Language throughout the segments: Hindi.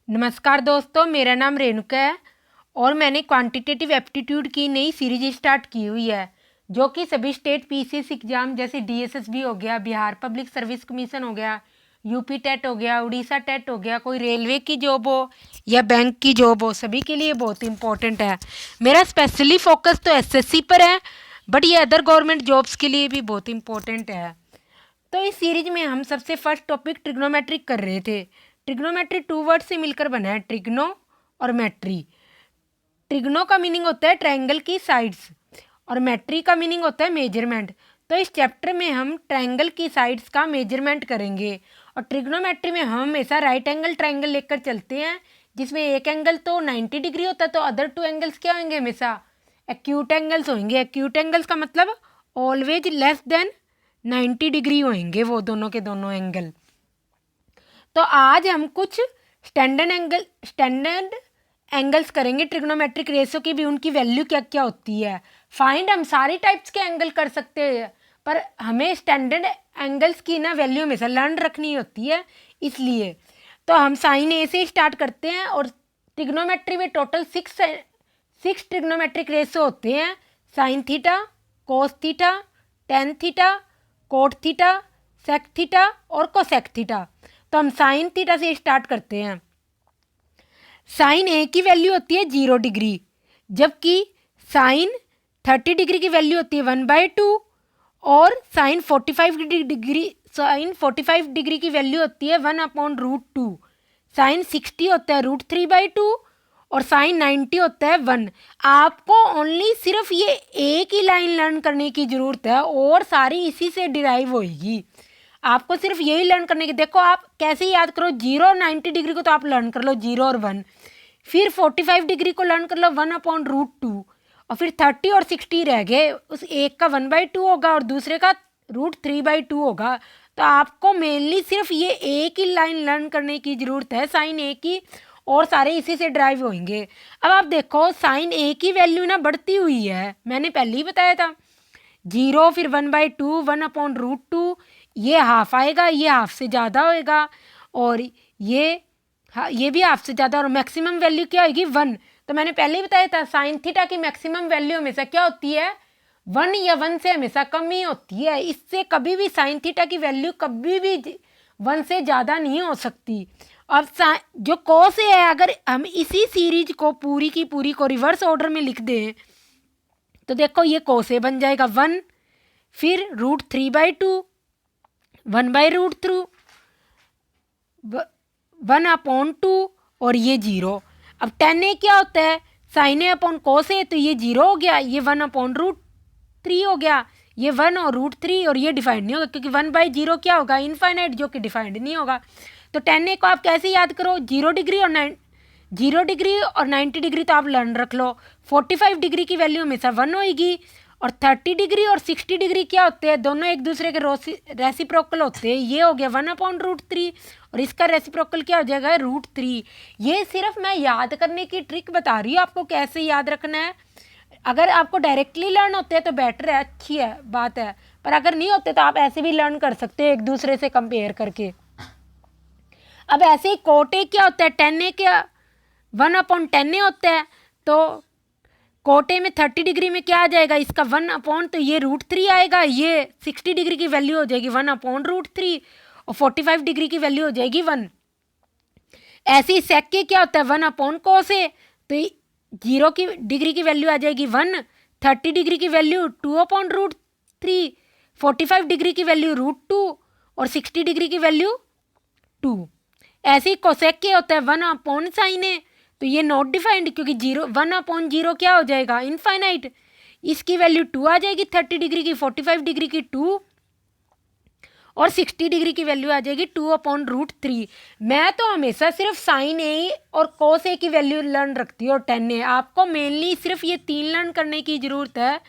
नमस्कार दोस्तों, मेरा नाम रेणुका है और मैंने क्वांटिटेटिव एप्टीट्यूड की नई सीरीज स्टार्ट की हुई है जो कि सभी स्टेट पीसीएस एग्जाम जैसे डीएसएसबी हो गया, बिहार पब्लिक सर्विस कमीशन हो गया, यूपी टेट हो गया, उड़ीसा टेट हो गया, कोई रेलवे की जॉब हो या बैंक की जॉब हो, सभी के लिए बहुत इंपॉर्टेंट है। मेरा स्पेशली फोकस तो एसएससी पर है, बट ये अदर गवर्नमेंट जॉब्स के लिए भी बहुत इंपॉर्टेंट है। तो इस सीरीज में हम सबसे फर्स्ट टॉपिक ट्रिग्नोमेट्रिक कर रहे थे। ट्रिग्नोमेट्री टू वर्ड से मिलकर बना है, ट्रिग्नो और मेट्री। ट्रिग्नो का मीनिंग होता है ट्रायंगल की साइड्स और मेट्री का मीनिंग होता है मेजरमेंट। तो इस चैप्टर में हम ट्रायंगल की साइड्स का मेजरमेंट करेंगे और ट्रिग्नोमेट्री में हम हमेशा राइट एंगल ट्रायंगल लेकर चलते हैं जिसमें एक एंगल तो 90 डिग्री होता है, तो अदर टू एंगल्स क्या होंगे? हमेशा एक्यूट एंगल्स होंगे। एक्यूट एंगल्स का मतलब ऑलवेज लेस देन 90 डिग्री होंगे वो दोनों के दोनों एंगल। तो आज हम कुछ स्टैंडर्ड एंगल्स करेंगे ट्रिग्नोमेट्रिक रेशो की भी, उनकी वैल्यू क्या क्या होती है। फाइंड हम सारी टाइप्स के एंगल कर सकते हैं, पर हमें स्टैंडर्ड एंगल्स की ना वैल्यू हमेशा लर्न रखनी होती है। इसलिए तो हम साइन ए से स्टार्ट करते हैं और ट्रिग्नोमेट्री में टोटल सिक्स ट्रिग्नोमेट्रिक रेशो होते हैं। Sine theta, cos theta, tan theta, cot theta, sec theta और कोसेक थीटा। तो हम साइन थीटा से स्टार्ट करते हैं। साइन ए की वैल्यू होती है 0 डिग्री, जबकि साइन 30 डिग्री की वैल्यू होती है 1/2 और साइन 45 डिग्री की वैल्यू होती है 1/√2। साइन 60 होता है √3/2 और साइन 90 होता है 1। आपको ओनली सिर्फ ये एक ही लाइन लर्न करने की ज़रूरत है और सारी इसी से डिराइव होगी। आपको सिर्फ यही लर्न करने की, देखो आप कैसे याद करो, 0 और 90 डिग्री को तो आप लर्न कर लो 0 और 1, फिर 45 डिग्री को लर्न कर लो 1/√2 और फिर 30 और 60 रह गए, उस एक का 1/2 होगा और दूसरे का √3/2 होगा। तो आपको मेनली सिर्फ ये एक ही लाइन लर्न करने की ज़रूरत है साइन ए की और सारे इसी से ड्राइव होंगे। अब आप देखो साइन ए की वैल्यू ना बढ़ती हुई है, मैंने पहले ही बताया था। 0 फिर 1/2, 1/√2, ये हाफ आएगा, ये हाफ से ज़्यादा होएगा और ये भी हाफ से ज़्यादा और मैक्सिमम वैल्यू क्या होगी? 1। तो मैंने पहले ही बताया था साइन थीटा की मैक्सिमम वैल्यू हमेशा क्या होती है? 1 या 1 से हमेशा कम ही होती है। इससे कभी भी साइन थीटा की वैल्यू कभी भी 1 से ज़्यादा नहीं हो सकती। अब जो कोस है, अगर हम इसी सीरीज को पूरी की पूरी को रिवर्स ऑर्डर में लिख दें तो देखो ये कोसे बन जाएगा 1, फिर √3/2, 1/√3, 1/2 और ये 0। अब tan a क्या होता है? साइन ए अपॉन कोस ए, तो ये 0 हो गया, ये 1/√3 हो गया, ये 1 और √3 और ये डिफाइंड नहीं होगा क्योंकि 1/0 क्या होगा? इनफाइनाइट, जो कि डिफाइंड नहीं होगा। तो tan a को आप कैसे याद करो? 0 डिग्री और 90 डिग्री तो आप लर्न रख लो। 45 डिग्री की वैल्यू हमेशा 1 होगी और 30 डिग्री और 60 डिग्री क्या होते हैं? दोनों एक दूसरे के रेसिप्रोकल होते हैं। ये हो गया 1/√3 और इसका रेसिप्रोकल क्या हो जाएगा? √3। ये सिर्फ मैं याद करने की ट्रिक बता रही हूँ आपको कैसे याद रखना है। अगर आपको डायरेक्टली लर्न होते हैं तो बेटर है, अच्छी है बात है, पर अगर नहीं होते तो आप ऐसे भी लर्न कर सकते हैं एक दूसरे से कंपेयर करके। अब ऐसे ही कोटे क्या होता है? tan a क्या 1/10 होता है, तो कोटे में 30 डिग्री में क्या आ जाएगा? इसका 1/, तो ये √3 आएगा, ये 60 डिग्री की वैल्यू हो जाएगी 1/√3 और 45 डिग्री की वैल्यू हो जाएगी 1। ऐसे ही सेक के क्या होता है? 1/cos ए, तो 0 की डिग्री की वैल्यू आ जाएगी 1, 30 डिग्री की वैल्यू 2/√3, 45 डिग्री की वैल्यू √2 और 60 डिग्री की वैल्यू 2। ऐसे ही कोसेक के होता है 1/sin ए, तो ये नॉट डिफाइंड क्योंकि 1/0 क्या हो जाएगा? इनफाइनाइट। इसकी वैल्यू 2 आ जाएगी, 30 डिग्री की, 45 डिग्री की 2 और 60 डिग्री की वैल्यू आ जाएगी 2/√3। मैं तो हमेशा सिर्फ साइन ए और कोस ए की वैल्यू लर्न रखती हूँ और tan a। आपको मेनली सिर्फ ये 3 लर्न करने की ज़रूरत है,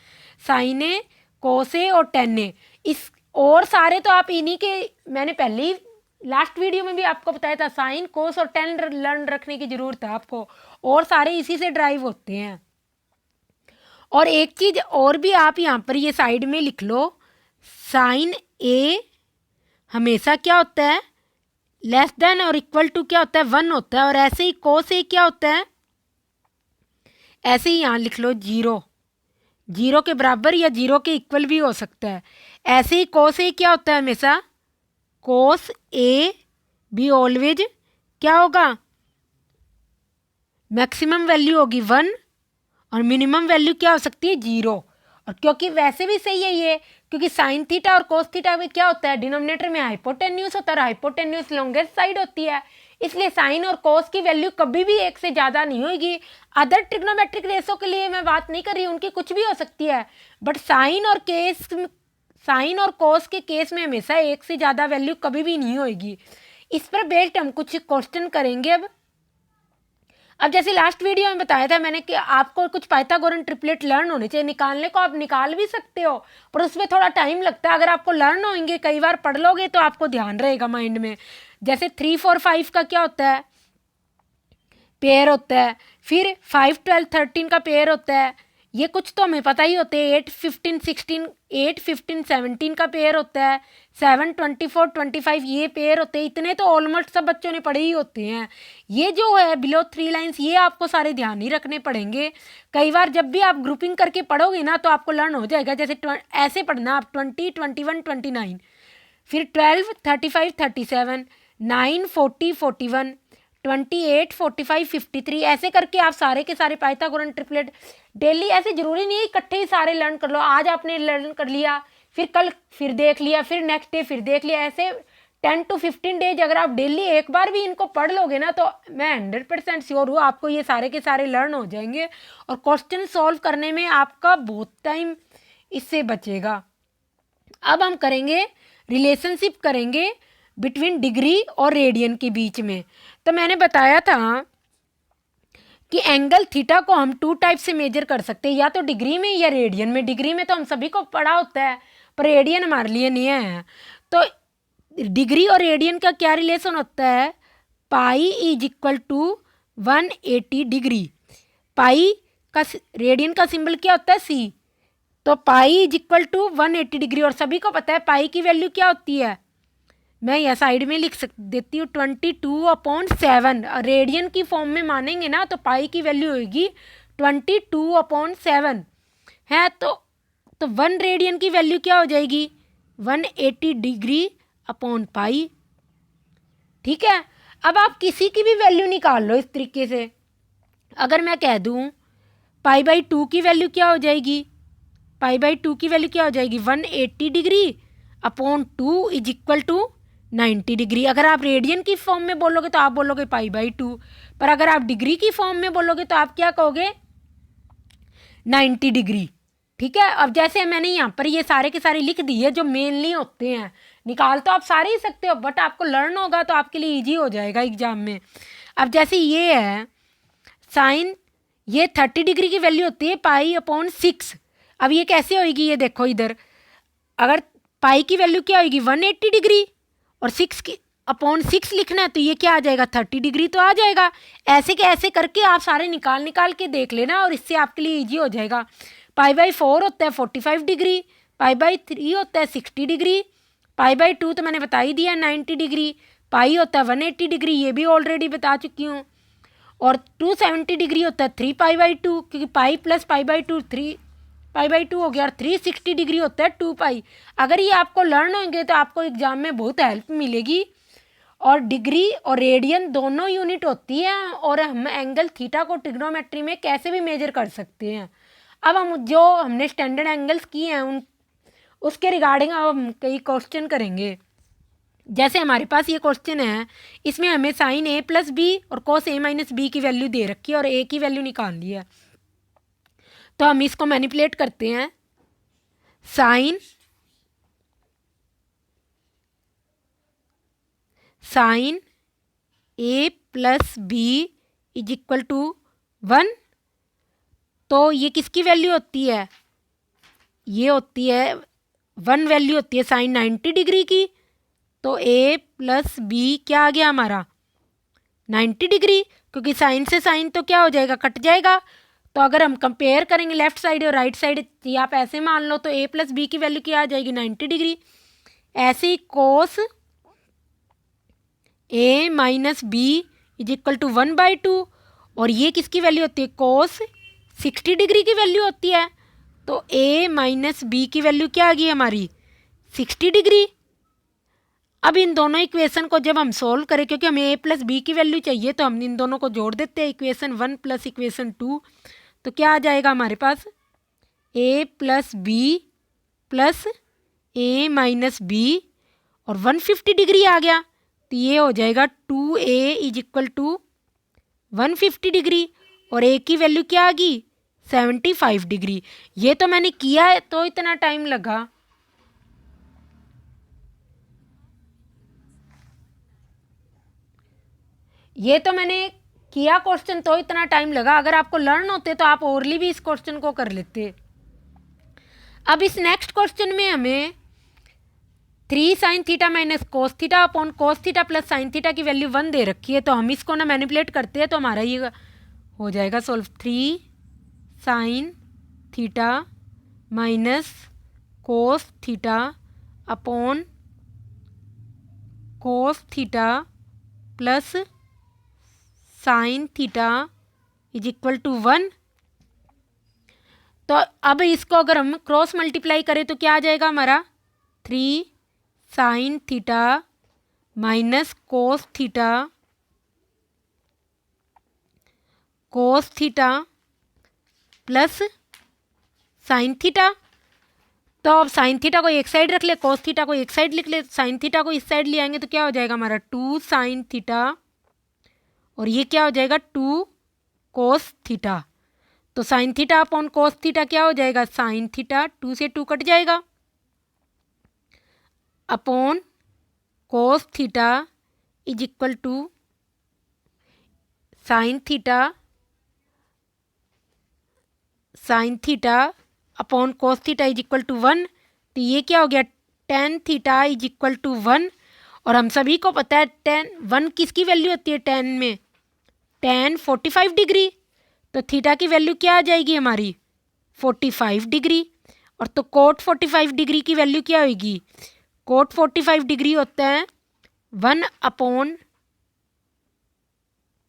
साइन ए, कोस ए और tan a। इस और सारे तो आप इन्हीं के, मैंने पहले ही लास्ट वीडियो में भी आपको बताया था, साइन, कोस और tan लर्न रखने की ज़रूरत है आपको और सारे इसी से ड्राइव होते हैं। और एक चीज़ और भी आप यहाँ पर ये साइड में लिख लो, साइन ए हमेशा क्या होता है? लेस देन और इक्वल टू क्या होता है 1 होता है, और ऐसे ही कोस ए क्या होता है, ऐसे ही यहाँ लिख लो 0, 0 के बराबर या 0 के इक्वल भी हो सकता है। ऐसे ही कोस ए क्या होता है हमेशा, कोस ए भी ऑलवेज क्या होगा, मैक्सिमम वैल्यू होगी 1 और मिनिमम वैल्यू क्या हो सकती है 0। और क्योंकि वैसे भी सही है ये, क्योंकि साइन थीटा और कोस थीटा में क्या होता है, डिनोमिनेटर में हाइपोटेन्यूज होता है, हाइपोटेन्यूज लॉन्गेस्ट साइड होती है, इसलिए साइन और कोस की वैल्यू कभी भी 1 से ज़्यादा नहीं होगी। अदर ट्रिग्नोमेट्रिक रेशो के लिए मैं बात नहीं कर रही, उनकी कुछ भी हो सकती है, बट साइन और कोस के केस में हमेशा 1 से ज़्यादा वैल्यू कभी भी नहीं होगी। इस पर बेस्ड हम कुछ क्वेश्चन करेंगे। अब जैसे लास्ट वीडियो में बताया था मैंने कि आपको कुछ पाइथागोरन ट्रिपलेट लर्न होने चाहिए, निकालने को आप निकाल भी सकते हो, पर उसमें थोड़ा टाइम लगता है। अगर आपको लर्न होंगे, कई बार पढ़ लोगे तो आपको ध्यान रहेगा माइंड में। जैसे 3 4 5 का क्या होता है, पेयर होता है, फिर 5 12 13 का पेयर होता है, ये कुछ तो हमें पता ही होते हैं। 8 15 16 8 15 17 का पेयर होता है, 7 24 25 ये पेयर होते हैं। इतने तो ऑलमोस्ट सब बच्चों ने पढ़े ही होते हैं। ये जो है बिलो 3 लाइंस, ये आपको सारे ध्यान ही रखने पड़ेंगे। कई बार जब भी आप ग्रुपिंग करके पढ़ोगे ना तो आपको लर्न हो जाएगा। जैसे ऐसे पढ़ना आप 20 21 29, फिर 12 35 37 9 40 41 28 45 53, ऐसे करके आप सारे के सारे पाइथागोरन ट्रिपलेट डेली, ऐसे जरूरी नहीं है इकट्ठे ही सारे लर्न कर लो। आज आपने लर्न कर लिया, फिर कल फिर देख लिया, फिर नेक्स्ट डे फिर देख लिया, ऐसे 10 to 15 डेज अगर आप डेली एक बार भी इनको पढ़ लोगे ना तो मैं 100% श्योर हूँ आपको ये सारे के सारे लर्न हो जाएंगे, और क्वेश्चन सॉल्व करने में आपका बहुत टाइम इससे बचेगा। अब हम करेंगे रिलेशनशिप करेंगे बिटवीन डिग्री और रेडियन के बीच में। तो मैंने बताया था कि एंगल थीटा को हम 2 टाइप से मेजर कर सकते हैं, या तो डिग्री में या रेडियन में। डिग्री में तो हम सभी को पढ़ा होता है, पर रेडियन हमारे लिए नहीं है। तो डिग्री और रेडियन का क्या रिलेशन होता है, pi is equal to 180 degree. Pi का रेडियन का सिंबल क्या होता है, सी, तो pi is equal to 180 degree. और सभी को पता है पाई की वैल्यू क्या होती है, मैं यह साइड में लिख देती हूँ 22/7। रेडियन की फॉर्म में मानेंगे ना तो पाई की वैल्यू होगी 22/7 है। तो 1 रेडियन की वैल्यू क्या हो जाएगी, 180 डिग्री अपॉन पाई। ठीक है, अब आप किसी की भी वैल्यू निकाल लो इस तरीके से। अगर मैं कह दूँ π/2 की वैल्यू क्या हो जाएगी, π/2 की वैल्यू क्या हो जाएगी 180 degree upon 2 is equal to 90 degree. अगर आप रेडियन की फॉर्म में बोलोगे तो आप बोलोगे π/2, पर अगर आप डिग्री की फॉर्म में बोलोगे तो आप क्या कहोगे 90 डिग्री। ठीक है, अब जैसे मैंने यहाँ पर ये सारे के सारे लिख दिए जो मेनली होते हैं, निकाल तो आप सारे ही सकते हो, बट आपको लर्न होगा तो आपके लिए ईजी हो जाएगा एग्जाम में। अब जैसे ये है साइन, ये 30 डिग्री की वैल्यू होती है π/6। अब ये कैसे होगी, ये देखो इधर, अगर पाई की वैल्यू क्या होगी 180 डिग्री और 6/6 लिखना है तो ये क्या आ जाएगा 30 डिग्री तो आ जाएगा। ऐसे के ऐसे करके आप सारे निकाल के देख लेना, और इससे आपके लिए इजी हो जाएगा। π/4 होता है 45 डिग्री, π/3 होता है 60 डिग्री, π/2 तो मैंने बता ही दिया 90 डिग्री, पाई होता है 180 डिग्री, ये भी ऑलरेडी बता चुकी हूँ, और 270 डिग्री होता है 3π/2, क्योंकि पाई प्लस π/2 3π/2 हो गया, और 360 डिग्री होता है 2π। अगर ये आपको लर्न होंगे तो आपको एग्जाम में बहुत हेल्प मिलेगी। और डिग्री और रेडियन दोनों यूनिट होती है, और हम एंगल थीटा को ट्रिग्नोमेट्री में कैसे भी मेजर कर सकते हैं। अब हम जो हमने स्टैंडर्ड एंगल्स किए हैं उसके रिगार्डिंग अब हम कई क्वेश्चन करेंगे। जैसे हमारे पास ये क्वेश्चन है, इसमें हमें साइन a+b और cos a-b की वैल्यू दे रखी है और a की वैल्यू निकालनी है। तो हम इसको मैनिपुलेट करते हैं। Sine a+b is equal to 1। तो ये किसकी वैल्यू होती है, ये होती है 1 वैल्यू होती है साइन 90 डिग्री की। तो a+b क्या आ गया हमारा 90 डिग्री, क्योंकि साइन से साइन तो क्या हो जाएगा कट जाएगा। तो अगर हम कंपेयर करेंगे लेफ्ट साइड और राइट साइड, या आप ऐसे मान लो तो a+b की वैल्यू क्या आ जाएगी 90 डिग्री। ऐसे ही cos A minus B is equal to 1/2 और ये किसकी वैल्यू होती है, कोस 60 डिग्री की वैल्यू होती है। तो ए माइनस बी की वैल्यू क्या आ गई हमारी, 60 डिग्री। अब इन दोनों इक्वेशन को जब हम सोल्व करें, क्योंकि हमें ए प्लस बी की वैल्यू चाहिए, तो हम इन दोनों को जोड़ देते हैं, इक्वेशन 1 प्लस इक्वेशन 2। तो क्या आ जाएगा हमारे पास, ए प्लस बी प्लस ए माइनस बी और 150 डिग्री आ गया। तो ये हो जाएगा 2a is equal to 150 degree और ए की वैल्यू क्या आ गई, 75 डिग्री। ये तो मैंने किया है तो इतना टाइम लगा। ये तो मैंने किया क्वेश्चन तो इतना टाइम लगा। अगर आपको लर्न होते तो आप ओरली भी इस क्वेश्चन को कर लेते। अब इस नेक्स्ट क्वेश्चन में हमें 3 sine theta minus cos theta upon cos theta plus sine theta की वैल्यू 1 दे रखी है। तो हम इसको ना मैनिपुलेट करते हैं तो हमारा ये हो जाएगा solve. 3 sine theta minus cos theta upon cos theta plus sine theta is equal to 1। तो अब इसको अगर हम क्रॉस मल्टीप्लाई करें तो क्या आ जाएगा हमारा, 3 sine theta minus cos theta plus sine theta. तो अब साइन थीटा को एक साइड रख ले, कोस थीटा को एक साइड लिख ले, साइन थीटा को इस साइड ले आएंगे तो क्या हो जाएगा हमारा 2 साइन थीटा और ये क्या हो जाएगा 2 कोस थीटा। तो sign theta upon cos theta क्या हो जाएगा, साइन थीटा, 2 से 2 कट जाएगा, upon cos theta is equal to sine theta upon cos theta is equal to 1। तो ये क्या हो गया, tan theta is equal to 1। और हम सभी को पता है 1 किसकी वैल्यू होती है टेन में, टेन 45 डिग्री। तो थीटा की वैल्यू क्या आ जाएगी हमारी, 45 डिग्री। और तो कोट 45 डिग्री की वैल्यू क्या होगी, कोट 45 डिग्री होता है 1 upon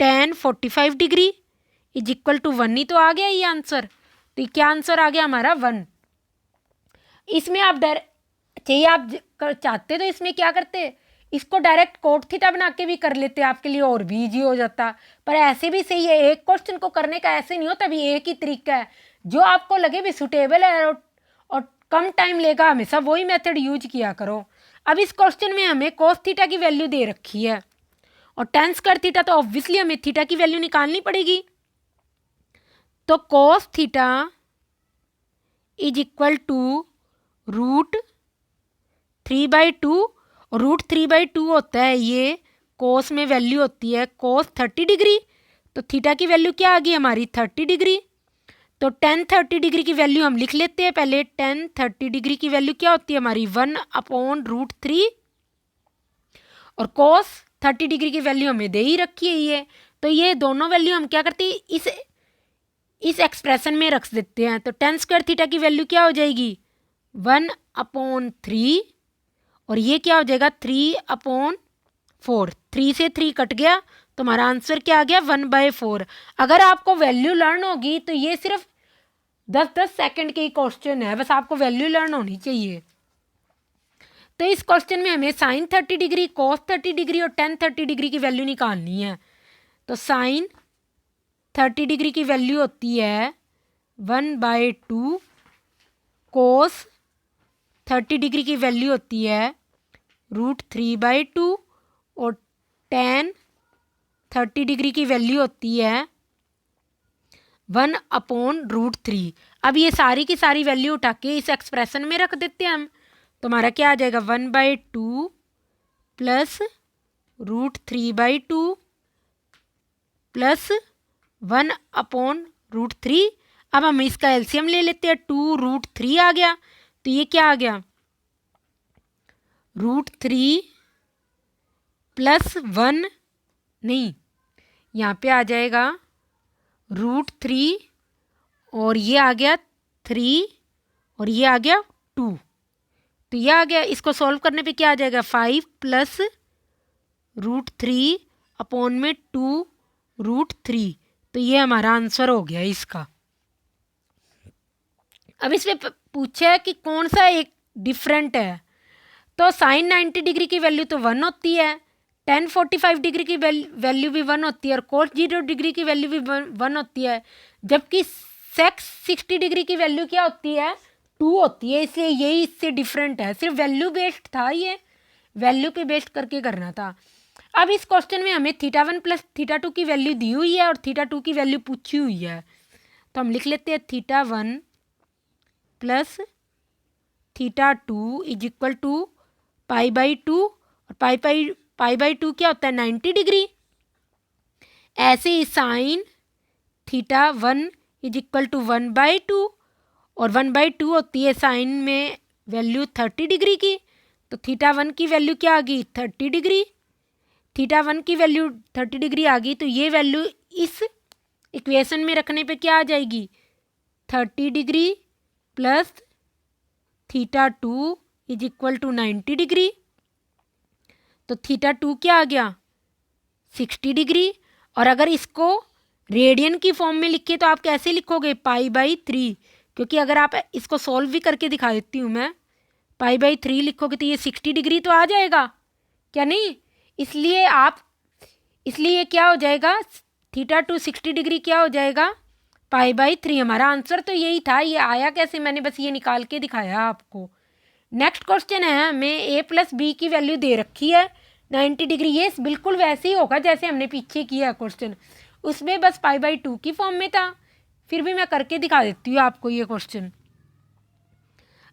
tan 45 degree is equal to 1 ही तो आ गया ये आंसर। तो ये क्या आंसर आ गया हमारा 1। इसमें आप चाहिए आप चाहते तो इसमें क्या करते, इसको डायरेक्ट कोट थीटा बना के भी कर लेते, आपके लिए और भी इजी हो जाता। पर ऐसे भी सही है, एक क्वेश्चन को करने का ऐसे नहीं होता, भी एक ही तरीका है, जो आपको लगे भी सुटेबल है और कम टाइम लेगा, हमेशा वही मेथड यूज किया करो। अब इस क्वेश्चन में हमें कोस थीटा की वैल्यू दे रखी है और टेन स्क्वायर थीटा, तो ऑब्वियसली हमें थीटा की वैल्यू निकालनी पड़ेगी। तो cos theta is equal to √3/2 और √3/2 होता है ये कोस में वैल्यू होती है कोस 30 डिग्री। तो थीटा की वैल्यू क्या आ गई हमारी 30 डिग्री। तो टेन 30 डिग्री की वैल्यू हम लिख लेते हैं पहले। टेन 30 डिग्री की वैल्यू क्या होती है हमारी 1/√3 और कोस 30 डिग्री की वैल्यू हमें दे ही रखी है ये। तो ये दोनों वैल्यू हम क्या करते हैं इस एक्सप्रेशन में रख देते हैं। तो टेन स्क्वायर थीटा की वैल्यू क्या हो जाएगी 1/3 और ये क्या हो जाएगा 3/4। 3 से 3 कट गया तो हमारा आंसर क्या आ गया 1/4। अगर आपको वैल्यू लर्न होगी तो ये सिर्फ 10-10 सेकंड के क्वेश्चन है, बस आपको वैल्यू लर्न होनी चाहिए। तो इस क्वेश्चन में हमें साइन 30 डिग्री, कोस 30 डिग्री और टेन 30 डिग्री की वैल्यू निकालनी है। तो साइन 30 डिग्री की वैल्यू होती है 1/2, कोस 30 डिग्री की वैल्यू होती है √3/2 और टेन 30 डिग्री की वैल्यू होती है 1/√3। अब ये सारी की सारी वैल्यू उठा के इस एक्सप्रेशन में रख देते हैं हम। तो हमारा क्या आ जाएगा 1/2 प्लस √3/2 प्लस 1/√3। अब हम इसका एलसीएम ले लेते हैं, 2√3 आ गया। तो ये क्या आ गया √3 प्लस 1 नहीं, यहाँ पे आ जाएगा √3 और ये आ गया 3 और ये आ गया 2। तो ये आ गया, इसको सॉल्व करने पे क्या आ जाएगा 5 प्लस √3/2√3। तो ये हमारा आंसर हो गया इसका। अब इसमें पूछा है कि कौन सा एक डिफरेंट है। तो साइन 90 डिग्री की वैल्यू तो 1 होती है, टेन 45 डिग्री की वैल्यू भी 1 होती है और कोस 0 डिग्री की वैल्यू भी 1 होती है, जबकि सेक्स 60 डिग्री की वैल्यू क्या होती है, 2 होती है। इसलिए यही इससे डिफरेंट है। सिर्फ वैल्यू बेस्ड था, ये वैल्यू पे बेस्ड करके करना था। अब इस क्वेश्चन में हमें θ1 प्लस θ2 की वैल्यू दी हुई है और θ2 की वैल्यू पूछी हुई है। तो हम लिख लेते हैं θ1 प्लस θ2 इज इक्वल टू π/2 और π/2 क्या होता है 90 डिग्री। ऐसे ही साइन θ1 इज इक्वल टू 1/2 और 1/2 होती है साइन में वैल्यू 30 डिग्री की। तो θ1 की वैल्यू क्या आ गई 30 डिग्री। θ1 की वैल्यू 30 डिग्री आ गई, तो ये वैल्यू इस इक्वेशन में रखने पे क्या आ जाएगी 30 degree plus θ2 is equal to 90 degree. तो θ2 क्या आ गया 60 डिग्री। और अगर इसको रेडियन की फॉर्म में लिखे तो आप कैसे लिखोगे π/3, क्योंकि अगर आप इसको सॉल्व भी करके दिखा देती हूँ मैं, π/3 लिखोगे तो ये 60 डिग्री तो आ जाएगा क्या नहीं। इसलिए क्या हो जाएगा θ2 60 डिग्री क्या हो जाएगा π/3। हमारा आंसर तो यही था। ये आया कैसे, मैंने बस ये निकाल के दिखाया आपको। नेक्स्ट क्वेश्चन है, हमें a प्लस बी की वैल्यू दे रखी है 90 डिग्री। ये बिल्कुल वैसे ही होगा जैसे हमने पीछे किया क्वेश्चन, उसमें बस π/2 की फॉर्म में था। फिर भी मैं करके दिखा देती हूँ आपको ये क्वेश्चन।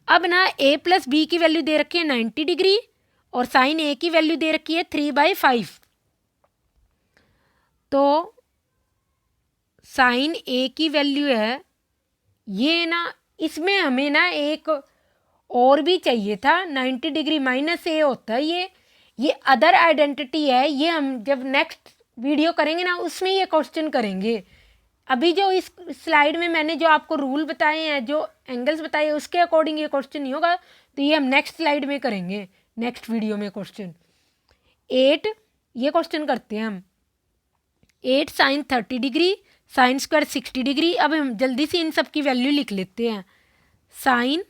अब ना a प्लस बी की वैल्यू दे रखी है 90 डिग्री और साइन a की वैल्यू दे रखी है 3/5। तो साइन a की वैल्यू है ये ना, इसमें हमें ना एक और भी चाहिए था 90 डिग्री माइनस a होता है। ये अदर आइडेंटिटी है, ये हम जब नेक्स्ट वीडियो करेंगे ना उसमें ये क्वेश्चन करेंगे। अभी जो इस स्लाइड में मैंने जो आपको रूल बताए हैं, जो एंगल्स बताए हैं, उसके अकॉर्डिंग ये क्वेश्चन नहीं होगा। तो ये हम नेक्स्ट स्लाइड में करेंगे, नेक्स्ट वीडियो में क्वेश्चन 8। ये क्वेश्चन करते हैं हम 8 sine 30 degree sine square 60 degree. अब हम जल्दी से इन सब की वैल्यू लिख लेते हैं। Sine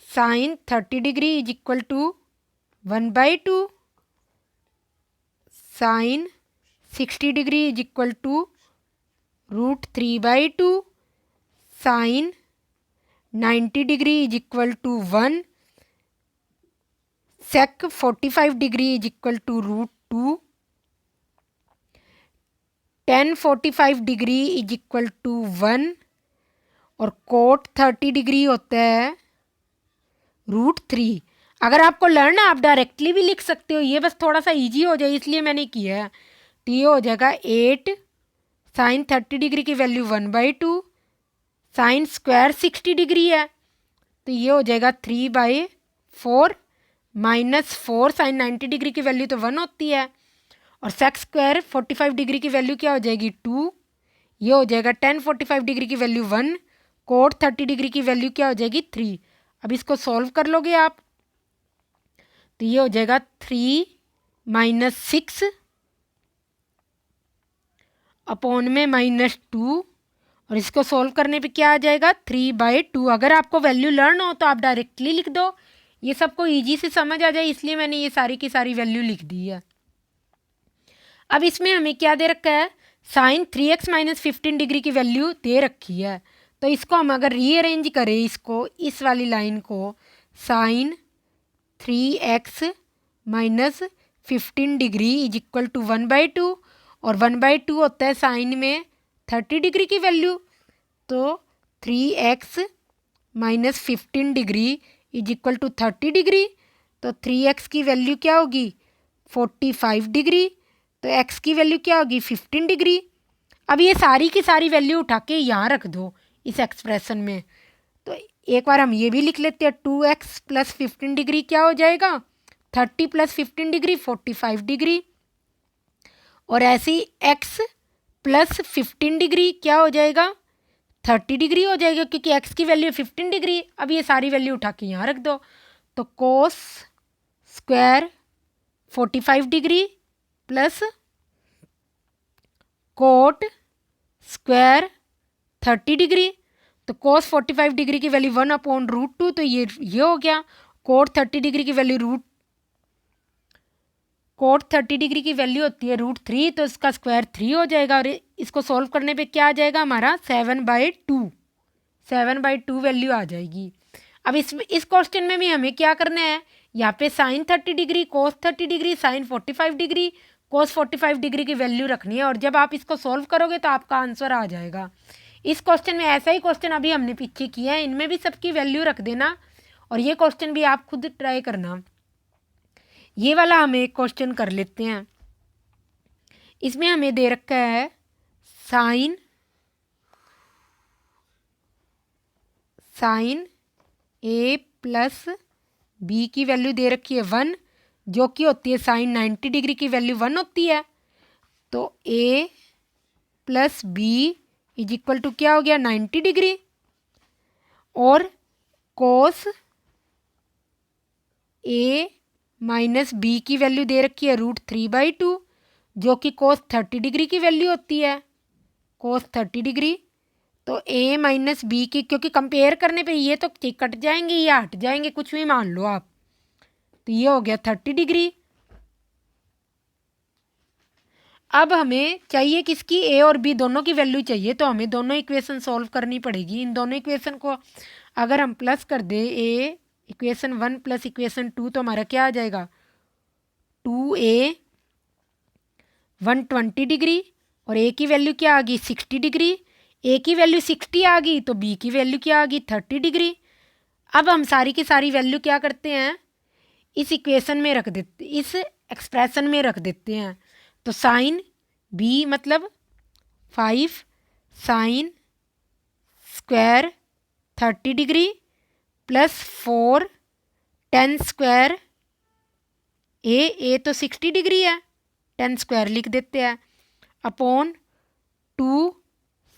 30 degree is equal to 1/2, sine 60 degree is equal to √3/2, sine 90 degree is equal to 1, sec 45 degree is equal to √2, tan 45 degree is equal to 1 और कोट 30 डिग्री होता है √3। अगर आपको लर्न आप डायरेक्टली भी लिख सकते हो, ये बस थोड़ा सा इजी हो जाए इसलिए मैंने किया है। तो ये हो जाएगा 8 साइन 30 डिग्री की वैल्यू 1/2, साइन स्क्वायर 60 डिग्री है तो ये हो जाएगा 3/4 माइनस 4 साइन 90 डिग्री की वैल्यू तो 1 होती है और सेक स्क्वायर 45 डिग्री की वैल्यू क्या हो जाएगी 2। ये हो जाएगा टेन 45 डिग्री की वैल्यू 1, कोट 30 डिग्री की वैल्यू क्या हो जाएगी 3। अब इसको सॉल्व कर लोगे आप तो ये हो जाएगा 3 - 6 अपॉन में -2 और इसको सॉल्व करने पे क्या आ जाएगा 3/2। अगर आपको वैल्यू लर्न हो तो आप डायरेक्टली लिख दो, ये सबको ईजी से समझ आ जाए इसलिए मैंने ये सारी की सारी वैल्यू लिख दी है। अब इसमें हमें क्या दे रखा है साइन 3x - 15 डिग्री की वैल्यू दे रखी है। तो इसको हम अगर रीअरेंज करें, इसको इस वाली लाइन को sine 3x - 15 degree is equal to 1/2 और 1/2 होता है साइन में 30 डिग्री की वैल्यू। तो 3x - 15 degree is equal to 30 degree. तो 3x की वैल्यू क्या होगी 45 डिग्री, तो x की वैल्यू क्या होगी 15 डिग्री। अब ये सारी की सारी वैल्यू उठा के यहाँ रख दो इस एक्सप्रेशन में। तो एक बार हम ये भी लिख लेते हैं 2x + 15 डिग्री क्या हो जाएगा 30 + 15 डिग्री 45 डिग्री और ऐसे ही x + 15 डिग्री क्या हो जाएगा 30 डिग्री हो जाएगा क्योंकि एक्स की वैल्यू 15 डिग्री। अब ये सारी वैल्यू उठा के यहाँ रख दो, तो cos square 45 degree plus coat square 30 degree. तो कोस 45 डिग्री की वैल्यू 1/√2, तो ये हो गया। कोट 30 डिग्री की वैल्यू कोट 30 डिग्री की वैल्यू होती है √3, तो इसका स्क्वायर 3 हो जाएगा। और इसको सॉल्व करने पे क्या आ जाएगा हमारा 7/2 वैल्यू आ जाएगी। अब इस क्वेश्चन में भी हमें क्या करना है, यहाँ पे साइन 30 डिग्री, कोस 30 डिग्री, साइन 45 डिग्री, कोस 45 डिग्री की वैल्यू रखनी है। और जब आप इसको सॉल्व करोगे तो आपका आंसर आ जाएगा। इस क्वेश्चन में ऐसा ही क्वेश्चन अभी हमने पीछे किया है, इनमें भी सबकी वैल्यू रख देना और ये क्वेश्चन भी आप खुद ट्राई करना। ये वाला हम एक क्वेश्चन कर लेते हैं। इसमें हमें दे रखा है साइन ए प्लस बी की वैल्यू दे रखी है 1, जो कि होती है साइन 90 डिग्री की वैल्यू 1 होती है। तो A plus B is equal to क्या हो गया 90 डिग्री। और कोस ए माइनस बी की वैल्यू दे रखी है √3/2, जो कि कोस 30 डिग्री की वैल्यू होती है, कोस 30 डिग्री। तो ए माइनस बी की, क्योंकि कंपेयर करने पे ये तो कट जाएंगे या हट जाएंगे, कुछ भी मान लो आप। तो ये हो गया 30 डिग्री। अब हमें चाहिए किसकी, ए और बी दोनों की वैल्यू चाहिए, तो हमें दोनों इक्वेशन सॉल्व करनी पड़ेगी। इन दोनों इक्वेशन को अगर हम प्लस कर दे, ए इक्वेशन 1 प्लस इक्वेशन 2, तो हमारा क्या आ जाएगा 2a 120 डिग्री और ए की वैल्यू क्या आ गई 60 डिग्री। ए की वैल्यू 60 आ गई तो बी की वैल्यू क्या आ गई 30 डिग्री। अब हम सारी की सारी वैल्यू क्या करते हैं, इस इक्वेशन में रख देते, इस एक्सप्रेशन में रख देते हैं। तो साइन बी मतलब 5 sine square 30 degree plus 4 10 square A तो 60 डिग्री है, 10 स्क्वायर लिख देते हैं, upon 2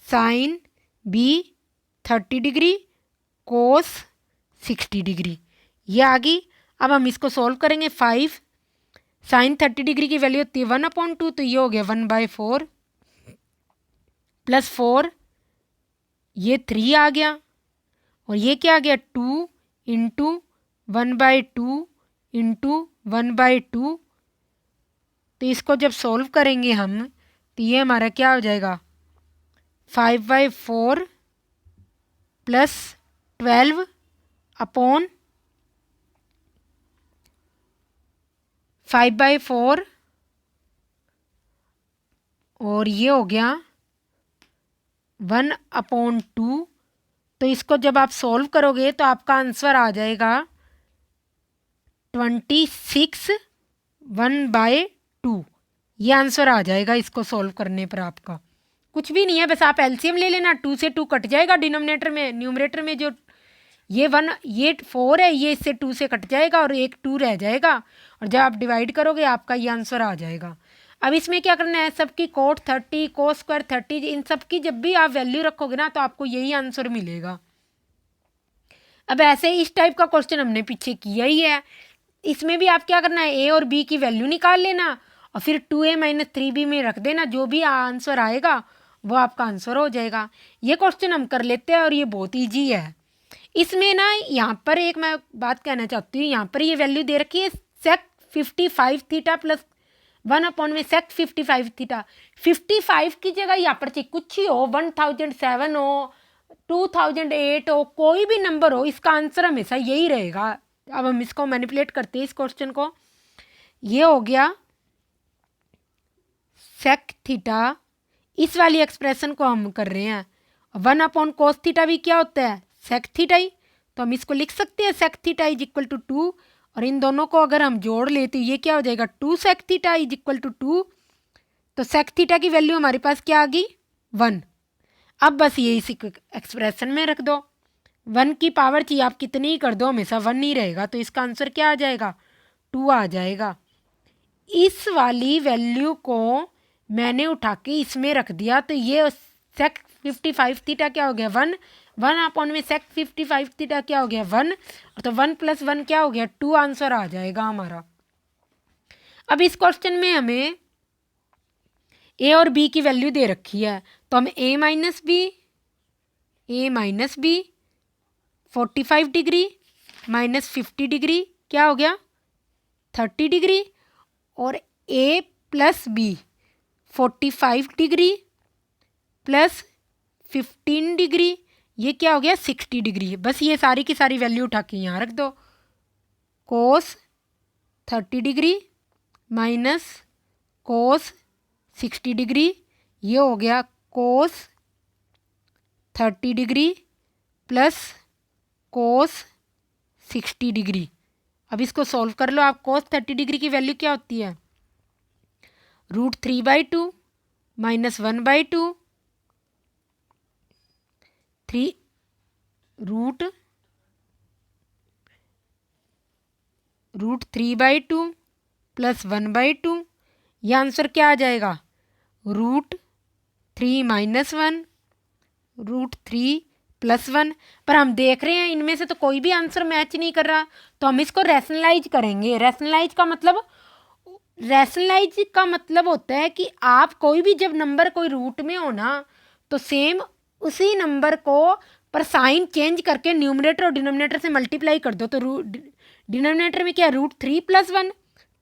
sine B 30 degree cos 60 degree. ये आ गई। अब हम इसको सॉल्व करेंगे। 5 साइन 30 डिग्री की वैल्यू होती है 1/2, तो ये हो गया 1/4 प्लस 4 ये 3 आ गया और ये क्या आ गया 2 इंटू 1/2 इंटू 1/2। तो इसको जब सॉल्व करेंगे हम तो ये हमारा क्या हो जाएगा 5/4 प्लस 12 अपॉन 5/4 और ये हो गया 1/2। तो इसको जब आप सॉल्व करोगे तो आपका आंसर आ जाएगा 26 1/2। ये आंसर आ जाएगा इसको सॉल्व करने पर। आपका कुछ भी नहीं है, बस आप एलसीएम ले लेना, 2 से 2 कट जाएगा डिनोमिनेटर में, न्यूमरेटर में जो ये 4 है ये इससे 2 से कट जाएगा और एक 2 रह जाएगा और जब आप डिवाइड करोगे आपका ये आंसर आ जाएगा। अब इसमें क्या करना है, सबकी कोट 30 कोस स्क्वायर 30 इन सब की जब भी आप वैल्यू रखोगे ना तो आपको यही आंसर मिलेगा। अब ऐसे इस टाइप का क्वेश्चन हमने पीछे किया ही है, इसमें भी आप क्या करना है ए और बी की वैल्यू निकाल लेना और फिर 2a माइनस 3b में रख देना, जो भी आंसर आएगा वो आपका आंसर हो जाएगा। ये क्वेश्चन हम कर लेते हैं और ये बहुत ईजी है। इसमें ना यहाँ पर एक मैं बात कहना चाहती हूँ, यहाँ पर ये वैल्यू दे रखी है सेक 55 थीटा प्लस 1 में सेक 55 थीटा। 55 की जगह यहाँ पर चाहे कुछ ही हो, 1007 हो 2008 हो, कोई भी नंबर हो, इसका आंसर हमेशा यही रहेगा। अब हम इसको मैनिपुलेट करते हैं इस क्वेश्चन को। ये हो गया सेक थीटा, इस वाली एक्सप्रेशन को हम कर रहे हैं 1/cos थीटा भी क्या होता है सेक थीटा ही, तो हम इसको लिख सकते हैं sec theta is equal to 2 और इन दोनों को अगर हम जोड़ ले तो ये क्या हो जाएगा 2 sec theta is equal to 2। तो सेक थीटा की वैल्यू हमारे पास क्या आ गई 1। अब बस ये इस एक्सप्रेशन में रख दो, 1 की पावर चाहिए आप कितनी ही कर दो हमेशा 1 ही रहेगा, तो इसका आंसर क्या आ जाएगा 2 आ जाएगा। इस वाली वैल्यू को मैंने उठा के इसमें रख दिया तो ये सेक 55 थीटा क्या हो गया 1, 1 में सेक 55 थीटा क्या हो गया 1, और तो 1 + 1 क्या हो गया 2 आंसर आ जाएगा हमारा। अब इस क्वेश्चन में हमें ए और बी की वैल्यू दे रखी है, तो हम A minus B 45 degree minus 50 degree क्या हो गया 30 डिग्री, और A plus B 45 degree plus 15 degree ये क्या हो गया 60 डिग्री। बस ये सारी की सारी वैल्यू उठा के यहाँ रख दो। कोस 30 डिग्री माइनस कोस 60 डिग्री ये हो गया कोस 30 डिग्री प्लस कोस 60 डिग्री। अब इसको सॉल्व कर लो आप। कोस 30 डिग्री की वैल्यू क्या होती है √3/2 माइनस 1/2 √3/2 प्लस 1/2 ये आंसर क्या आ जाएगा √3 - 1 √3 + 1। पर हम देख रहे हैं इनमें से तो कोई भी आंसर मैच नहीं कर रहा, तो हम इसको रैशनलाइज करेंगे। रैशनलाइज का मतलब होता है कि आप कोई भी जब नंबर कोई रूट में हो ना तो सेम उसी नंबर को पर साइन चेंज करके न्यूमरेटर और डिनोमिनेटर से मल्टीप्लाई कर दो। तो डिनोमिनेटर में क्या √3 + 1,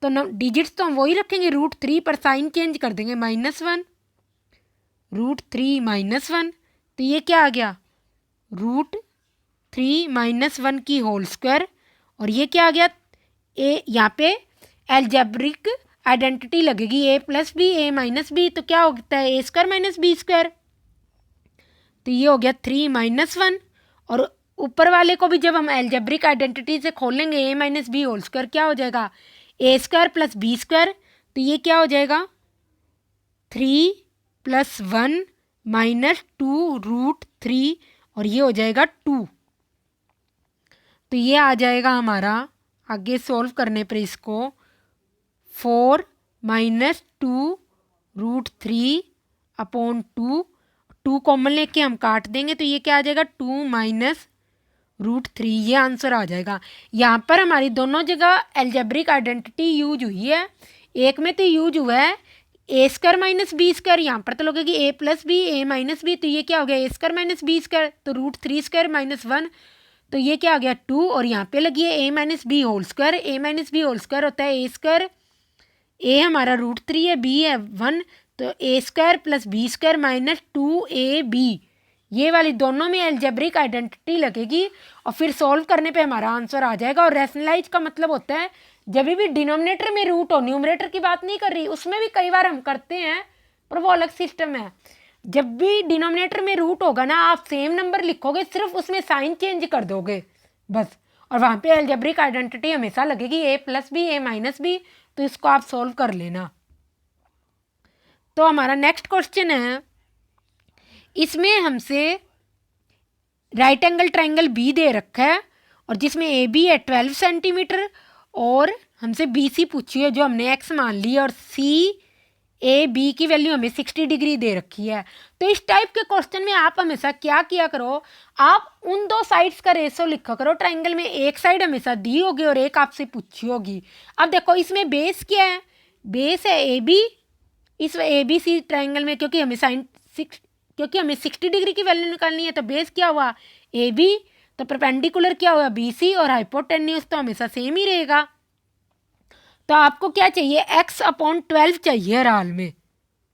तो डिजिट्स तो हम वही रखेंगे √3 पर साइन चेंज कर देंगे -1 √3 - 1, तो ये क्या आ गया √3 - 1 की होल स्क्वायर, और ये क्या आ गया ए, यहाँ पे एल्जेब्रिक आइडेंटिटी लगेगी a + b a - b, तो क्या होता है a² - b², तो ये हो गया 3 - 1, और ऊपर वाले को भी जब हम एल्जेब्रिक आइडेंटिटी से खोलेंगे a - b होल स्क्वायर क्या हो जाएगा a² + b², तो ये क्या हो जाएगा 3 + 1 - 2 √3, और ये हो जाएगा 2। तो ये आ जाएगा हमारा आगे सॉल्व करने पर इसको 4 - 2 √3/2, 2 कॉमन लेके हम काट देंगे तो ये क्या आ जाएगा 2 - √3, ये आंसर आ जाएगा। यहाँ पर हमारी दोनों जगह एल्जेब्रिक आइडेंटिटी यूज हुई है। एक में तो यूज हुआ है a² - b², यहाँ पर तो लगेगी a + b a - b, तो ये क्या हो गया a² - b², तो √3² - 1, तो ये क्या आ गया 2, और यहाँ पे लगी है a - b whole square. a - b whole square होता है a², a हमारा √3 है, b है 1, तो a² + b² - 2ab, ये वाली दोनों में एल्जेब्रिक आइडेंटिटी लगेगी और फिर सॉल्व करने पे हमारा आंसर आ जाएगा। और रैशनलाइज का मतलब होता है जब भी डिनोमिनेटर में रूट हो, न्यूमरेटर की बात नहीं कर रही, उसमें भी कई बार हम करते हैं पर वो अलग सिस्टम है। जब भी डिनोमिनेटर में रूट होगा ना आप सेम नंबर लिखोगे, सिर्फ उसमें साइन चेंज कर दोगे बस, और वहाँ पे एल्जेब्रिक आइडेंटिटी हमेशा लगेगी a + b a - b, तो इसको आप सॉल्व कर लेना। तो हमारा नेक्स्ट क्वेश्चन है, इसमें हमसे राइट एंगल ट्राइंगल बी दे रखा है और जिसमें ए बी है 12 सेंटीमीटर, और हमसे बी सी पूछी है जो हमने एक्स मान ली है, और सी ए बी की वैल्यू हमें 60 डिग्री दे रखी है। तो इस टाइप के क्वेश्चन में आप हमेशा क्या किया करो, आप उन दो साइड्स का रेशो लिखा करो। ट्राइंगल में एक साइड हमेशा दी होगी और एक आपसे पूछी होगी। अब देखो इसमें बेस क्या है, बेस है ए बी, इस ए बी सी ट्राइंगल में क्योंकि हमें क्योंकि हमें 60 डिग्री की वैल्यू निकालनी है, तो बेस क्या हुआ ए बी, तो परपेंडिकुलर क्या हुआ बी सी, और हाइपोटेन्यूज तो हमेशा सेम ही रहेगा। तो आपको क्या चाहिए x/12 चाहिए हर हाल में,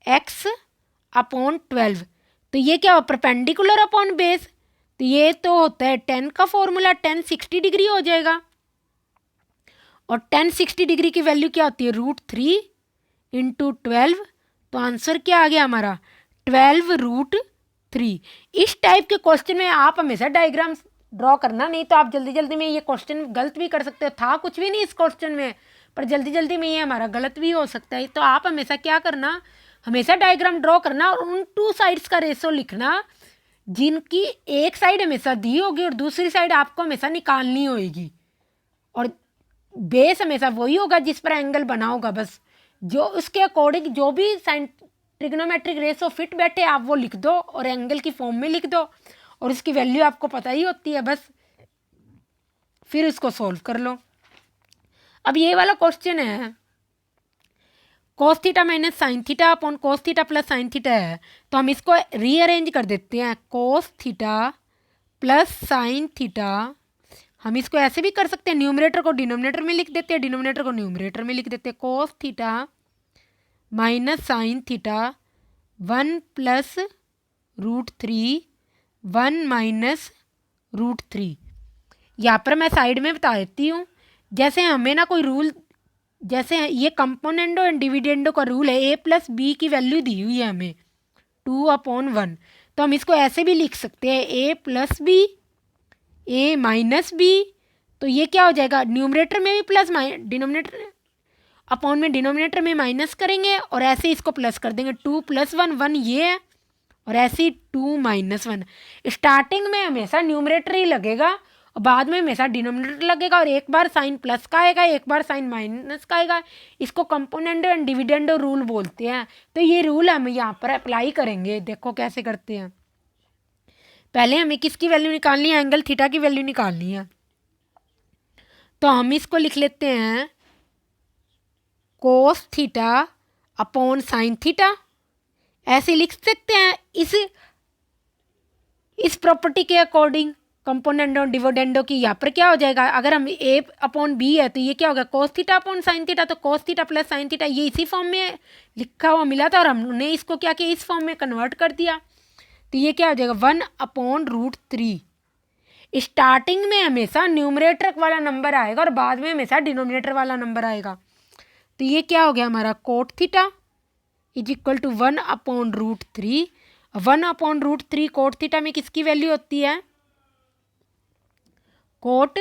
x/12, तो ये क्या हो परपेंडिकुलर अपॉन बेस, तो ये तो होता है 10 का फॉर्मूला, 10 60 डिग्री हो जाएगा, और 10 60 डिग्री की वैल्यू क्या होती है √3 × 12, तो आंसर क्या आ गया हमारा 12 √3। इस टाइप के क्वेश्चन में आप हमेशा डायग्राम ड्रॉ करना, नहीं तो आप जल्दी जल्दी में ये क्वेश्चन गलत भी कर सकते हो। था कुछ भी नहीं इस क्वेश्चन में, पर जल्दी जल्दी में ये हमारा गलत भी हो सकता है। तो आप हमेशा क्या करना, हमेशा डायग्राम ड्रॉ करना और उन 2 साइड्स का रेशो लिखना जिनकी एक साइड हमेशा दी होगी और दूसरी साइड आपको हमेशा निकालनी होगी, और बेस हमेशा वही होगा जिस पर एंगल बना होगा। बस जो उसके अकॉर्डिंग जो भी ट्रिग्नोमेट्रिक रेशो फिट बैठे आप वो लिख दो और एंगल की फॉर्म में लिख दो और इसकी वैल्यू आपको पता ही होती है, बस फिर इसको सॉल्व कर लो। अब ये वाला क्वेश्चन है cos theta minus sign theta upon cos theta plus sine theta है, तो हम इसको रीअरेंज कर देते हैं। cos theta plus sine theta, हम इसको ऐसे भी कर सकते हैं, न्यूमरेटर को डिनोमिनेटर में लिख देते हैं, डिनोमिनेटर को न्यूमरेटर में लिख देते हैं। cos theta minus sine theta 1 plus √3 1 minus √3। यहाँ पर मैं साइड में बता देती हूँ, जैसे हमें ना कोई रूल, जैसे ये कंपोनेंडो एंड डिविडेंडो का रूल है, a प्लस बी की वैल्यू दी हुई है हमें 2/1, तो हम इसको ऐसे भी लिख सकते हैं a plus B a minus B. तो ये क्या हो जाएगा, न्यूमरेटर में भी प्लस डिनोमिनेटर अपॉन में डिनोमिनेटर में माइनस करेंगे और ऐसे इसको प्लस कर देंगे। 2 + 1 1 ये है और ऐसे ही 2 - 1। स्टार्टिंग में हमेशा न्यूमरेटर ही लगेगा और बाद में हमेशा डिनोमिनेटर लगेगा और एक बार साइन प्लस का आएगा, एक बार साइन माइनस का आएगा। इसको कंपोनेंडो एंड डिविडेंडो रूल बोलते हैं। तो ये रूल हम यहाँ पर अप्लाई करेंगे, देखो कैसे करते हैं। पहले हमें किसकी वैल्यू निकालनी है, एंगल थीटा की वैल्यू निकालनी है। तो हम इसको लिख लेते हैं cos theta upon sine theta, ऐसे लिख सकते हैं। इस प्रॉपर्टी के अकॉर्डिंग कंपोनेंडो डिविडेंडो की यहाँ पर क्या हो जाएगा, अगर हम a/b है तो ये क्या होगा cos theta upon sine theta, तो cos theta plus sine theta ये इसी फॉर्म में लिखा हुआ मिला था और हमने इसको क्या किया, इस फॉर्म में कन्वर्ट कर दिया। तो ये क्या हो जाएगा 1/√3। स्टार्टिंग में हमेशा न्यूमरेटर वाला नंबर आएगा और बाद में हमेशा डिनोमिनेटर वाला नंबर आएगा। तो ये क्या हो गया हमारा cot theta is equal to 1/√3। 1/√3 cot theta में किसकी वैल्यू होती है, cot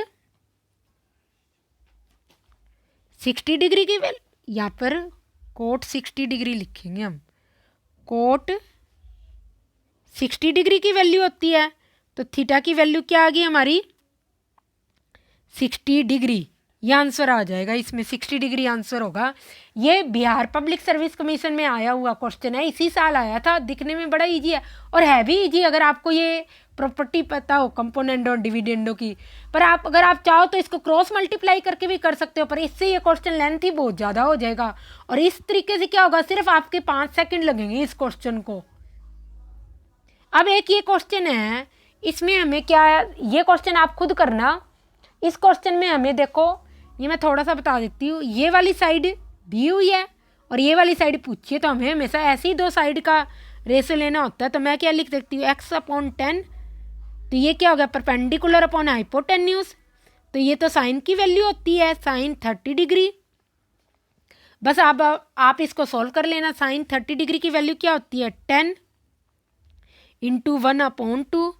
60 डिग्री की वैल्यू, यहाँ पर cot 60 डिग्री लिखेंगे हम। cot 60 डिग्री की वैल्यू होती है, तो थीटा की वैल्यू क्या आ गई हमारी 60 डिग्री। ये आंसर आ जाएगा, इसमें 60 डिग्री आंसर होगा। ये बिहार पब्लिक सर्विस कमीशन में आया हुआ क्वेश्चन है, इसी साल आया था। दिखने में बड़ा इजी है और है भी इजी अगर आपको ये प्रॉपर्टी पता हो कंपोनेंडो और डिविडेंडो की। पर अगर आप चाहो तो इसको क्रॉस मल्टीप्लाई करके भी कर सकते हो, पर इससे ये क्वेश्चन लेंथ ही बहुत ज़्यादा हो जाएगा। और इस तरीके से क्या होगा, सिर्फ आपके 5 सेकेंड लगेंगे इस क्वेश्चन को। अब एक ये क्वेश्चन है, इसमें हमें क्या है, ये क्वेश्चन आप खुद करना। इस क्वेश्चन में हमें देखो, ये मैं थोड़ा सा बता देती हूँ, ये वाली साइड दी हुई है और ये वाली साइड पूछिए, तो हमें हमेशा ऐसे ही 2 साइड का रेशो लेना होता है। तो मैं क्या लिख सकती हूँ x/10, तो ये क्या हो गया परपेंडिकुलर अपॉन हाइपोटेन्यूज। तो ये तो साइन की वैल्यू होती है साइन 30 डिग्री। बस आप इसको सॉल्व कर लेना। साइन 30 डिग्री की वैल्यू क्या होती है 10 × 1/2।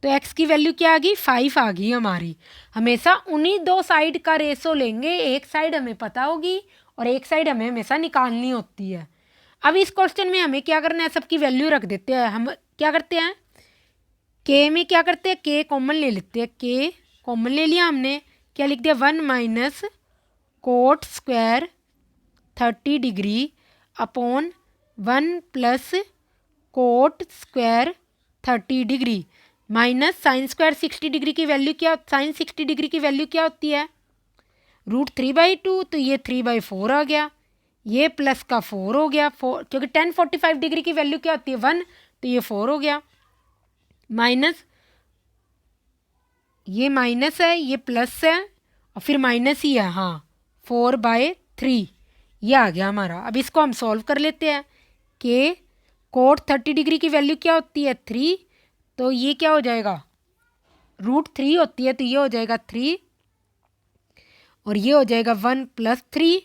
तो x की वैल्यू क्या आ गई 5 आ गई हमारी। हमेशा उन्हीं 2 साइड का रेशो लेंगे, एक साइड हमें पता होगी और एक साइड हमें हमेशा निकालनी होती है। अब इस क्वेश्चन में हमें क्या करना है, सबकी वैल्यू रख देते हैं। हम क्या करते हैं k में क्या करते हैं, k कॉमन ले लेते हैं। k कॉमन ले लिया हमने, क्या लिख दिया 1 - cot square 30 degree upon 1 + cot square 30 degree minus sign square 60 degree की वैल्यू क्या, साइन 60 डिग्री की वैल्यू क्या होती है √3/2। तो ये 3/4 आ गया, ये प्लस का 4 हो गया, 4 क्योंकि 10 45 डिग्री की वैल्यू क्या होती है 1, तो ये 4 हो गया। माइनस ये माइनस है, ये प्लस है और फिर माइनस ही है, हाँ 4/3 ये आ गया हमारा। अब इसको हम सॉल्व कर लेते हैं। कि cot 30 डिग्री की वैल्यू क्या होती है 3, तो ये क्या हो जाएगा √3 होती है, तो ये हो जाएगा 3 और ये हो जाएगा 1 + 3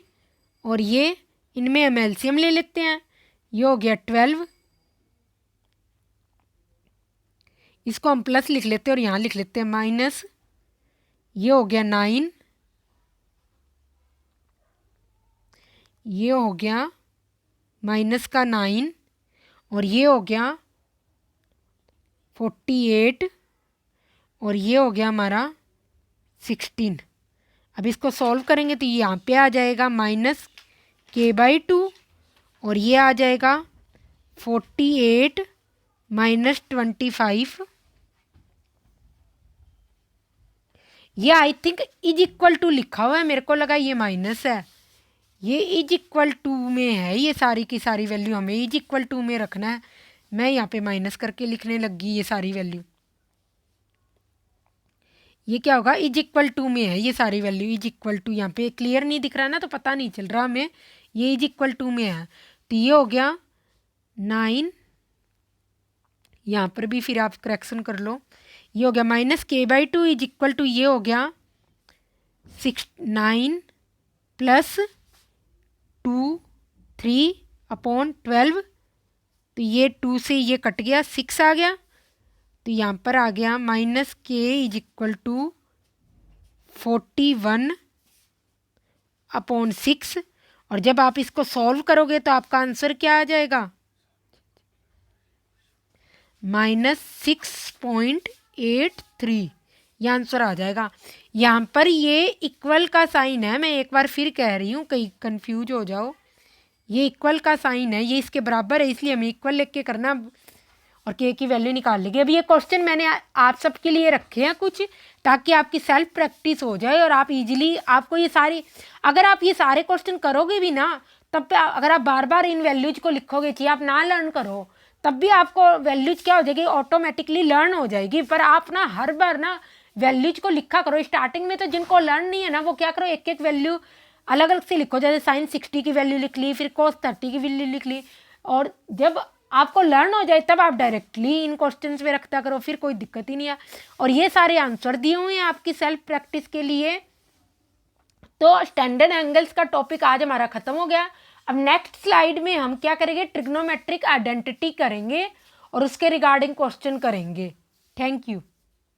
और ये इनमें हम एलसीएम ले लेते हैं। ये हो गया 12, इसको हम प्लस लिख लेते हैं और यहाँ लिख लेते हैं माइनस। ये हो गया 9, ये हो गया माइनस का 9 और ये हो गया 48 और ये हो गया हमारा 16। अब इसको सॉल्व करेंगे तो ये यहाँ पे आ जाएगा -k/2 और ये आ जाएगा 48 माइनस 25, ये I think is equal to लिखा हुआ है, मेरे को लगा ये माइनस है। ये इज इक्वल टू में है, ये सारी की सारी वैल्यू हमें इज इक्वल टू में रखना है। मैं यहाँ पे माइनस करके लिखने लगी ये सारी वैल्यू। ये क्या होगा, इज इक्वल टू में है ये सारी वैल्यू, इज इक्वल टू, यहाँ पे क्लियर नहीं दिख रहा ना तो पता नहीं चल रहा हमें, ये इज इक्वल टू में है। तो ये हो गया 9, यहाँ पर भी फिर आप करेक्शन कर लो, ये हो गया -k/2 इज इक्वल टू, ये हो गया 9 प्लस 2 3/12, तो ये 2 से ये कट गया, 6 आ गया। तो यहाँ पर आ गया -k इज इक्वल टू 41/6। और जब आप इसको सॉल्व करोगे तो आपका आंसर क्या आ जाएगा, -6.83, ये आंसर आ जाएगा। यहाँ पर ये इक्वल का साइन है, मैं एक बार फिर कह रही हूँ कहीं कंफ्यूज हो जाओ, ये इक्वल का साइन है, ये इसके बराबर है, इसलिए हमें इक्वल लिख के करना और के की वैल्यू निकाल लेंगे। अभी ये क्वेश्चन मैंने आप सबके लिए रखे हैं कुछ, ताकि आपकी सेल्फ प्रैक्टिस हो जाए और आप इजीली, आपको ये सारी, अगर आप ये सारे क्वेश्चन करोगे भी ना, तब पे अगर आप बार बार इन वैल्यूज को लिखोगे, चाहिए आप ना लर्न करो, तब भी आपको वैल्यूज क्या हो जाएगी, ऑटोमेटिकली लर्न हो जाएगी। पर आप ना हर बार ना वैल्यूज को लिखा करो। स्टार्टिंग में तो जिनको लर्न नहीं है ना, वो क्या करो, एक एक वैल्यू अलग अलग से लिखो, जैसे sin 60 की वैल्यू लिख ली, फिर cos 30 की वैल्यू लिख ली, और जब आपको लर्न हो जाए तब आप डायरेक्टली इन क्वेश्चंस में रखता करो, फिर कोई दिक्कत ही नहीं है। और ये सारे आंसर दिए हुए हैं आपकी सेल्फ प्रैक्टिस के लिए। तो स्टैंडर्ड एंगल्स का टॉपिक आज हमारा खत्म हो गया। अब नेक्स्ट स्लाइड में हम क्या करेंगे, ट्रिग्नोमेट्रिक आइडेंटिटी करेंगे और उसके रिगार्डिंग क्वेश्चन करेंगे। Thank you.